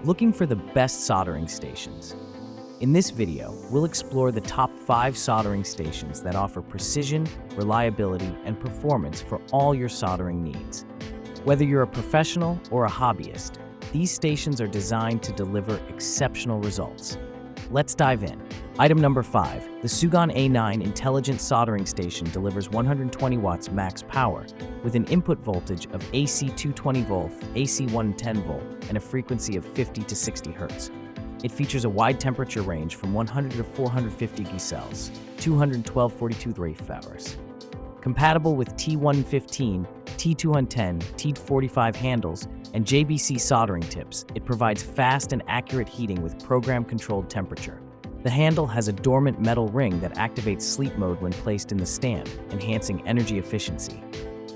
Looking for the best soldering stations? In this video, we'll explore the top 5 soldering stations that offer precision, reliability, and performance for all your soldering needs. Whether you're a professional or a hobbyist, these stations are designed to deliver exceptional results. Let's dive in. Item number 5. The Sugon A9 Intelligent Soldering Station delivers 120 watts max power with an input voltage of AC 220 volt, AC 110 volt, and a frequency of 50 to 60 Hz. It features a wide temperature range from 100 to 450 degrees Celsius, 212-42 degrees Fahrenheit. Compatible with T115, T210, T45 handles, and JBC soldering tips, it provides fast and accurate heating with program-controlled temperature. The handle has a dormant metal ring that activates sleep mode when placed in the stand, enhancing energy efficiency.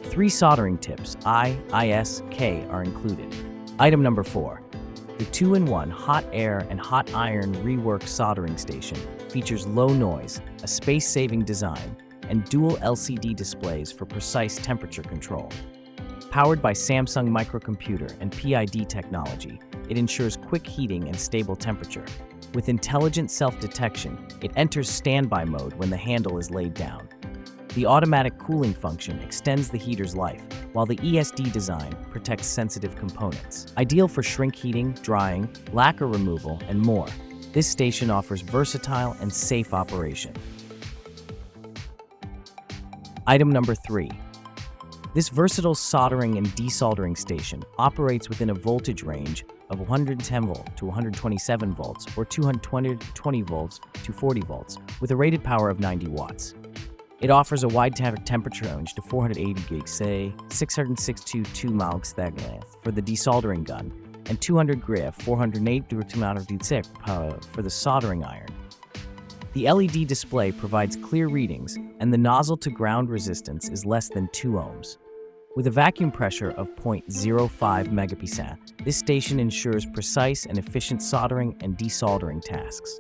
3 soldering tips, I, IS, K, are included. Item number 4. The 2-in-1 hot air and hot iron Rework soldering station features low noise, a space-saving design, and dual LCD displays for precise temperature control. Powered by Samsung microcomputer and PID technology, it ensures quick heating and stable temperature. With intelligent self-detection, it enters standby mode when the handle is laid down. The automatic cooling function extends the heater's life, while the ESD design protects sensitive components. Ideal for shrink heating, drying, lacquer removal, and more, this station offers versatile and safe operation. Item number 3. This versatile soldering and desoldering station operates within a voltage range of 110 volt to 127 volts or 220 volts to 40 volts with a rated power of 90 watts. It offers a wide temperature range to 480 degrees C, 662 miles for the desoldering gun, and 200 degrees 408 degrees for the soldering iron. The LED display provides clear readings, and the nozzle-to-ground resistance is less than 2 ohms. With a vacuum pressure of 0.05 megapascal, this station ensures precise and efficient soldering and desoldering tasks.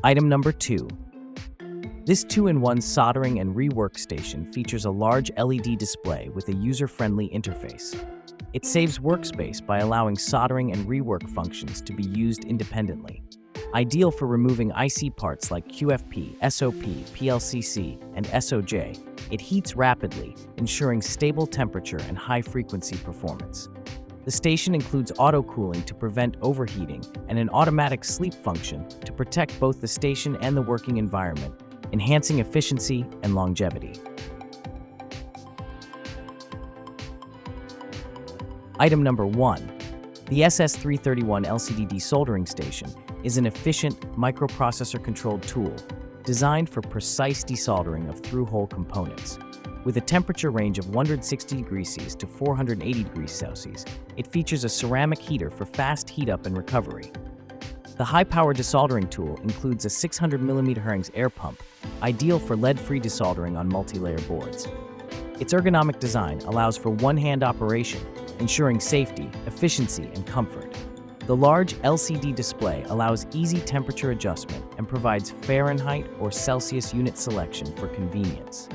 Item number 2. This 2-in-1 soldering and rework station features a large LED display with a user-friendly interface. It saves workspace by allowing soldering and rework functions to be used independently. Ideal for removing IC parts like QFP, SOP, PLCC, and SOJ, it heats rapidly, ensuring stable temperature and high-frequency performance. The station includes auto-cooling to prevent overheating and an automatic sleep function to protect both the station and the working environment, enhancing efficiency and longevity. Item number 1. The SS331 LCD desoldering station is an efficient microprocessor-controlled tool designed for precise desoldering of through-hole components. With a temperature range of 160 degrees Celsius to 480 degrees Celsius, it features a ceramic heater for fast heat-up and recovery. The high-power desoldering tool includes a 600mm Herrings air pump, ideal for lead-free desoldering on multi-layer boards. Its ergonomic design allows for one-hand operation, ensuring safety, efficiency, and comfort. The large LCD display allows easy temperature adjustment and provides Fahrenheit or Celsius unit selection for convenience.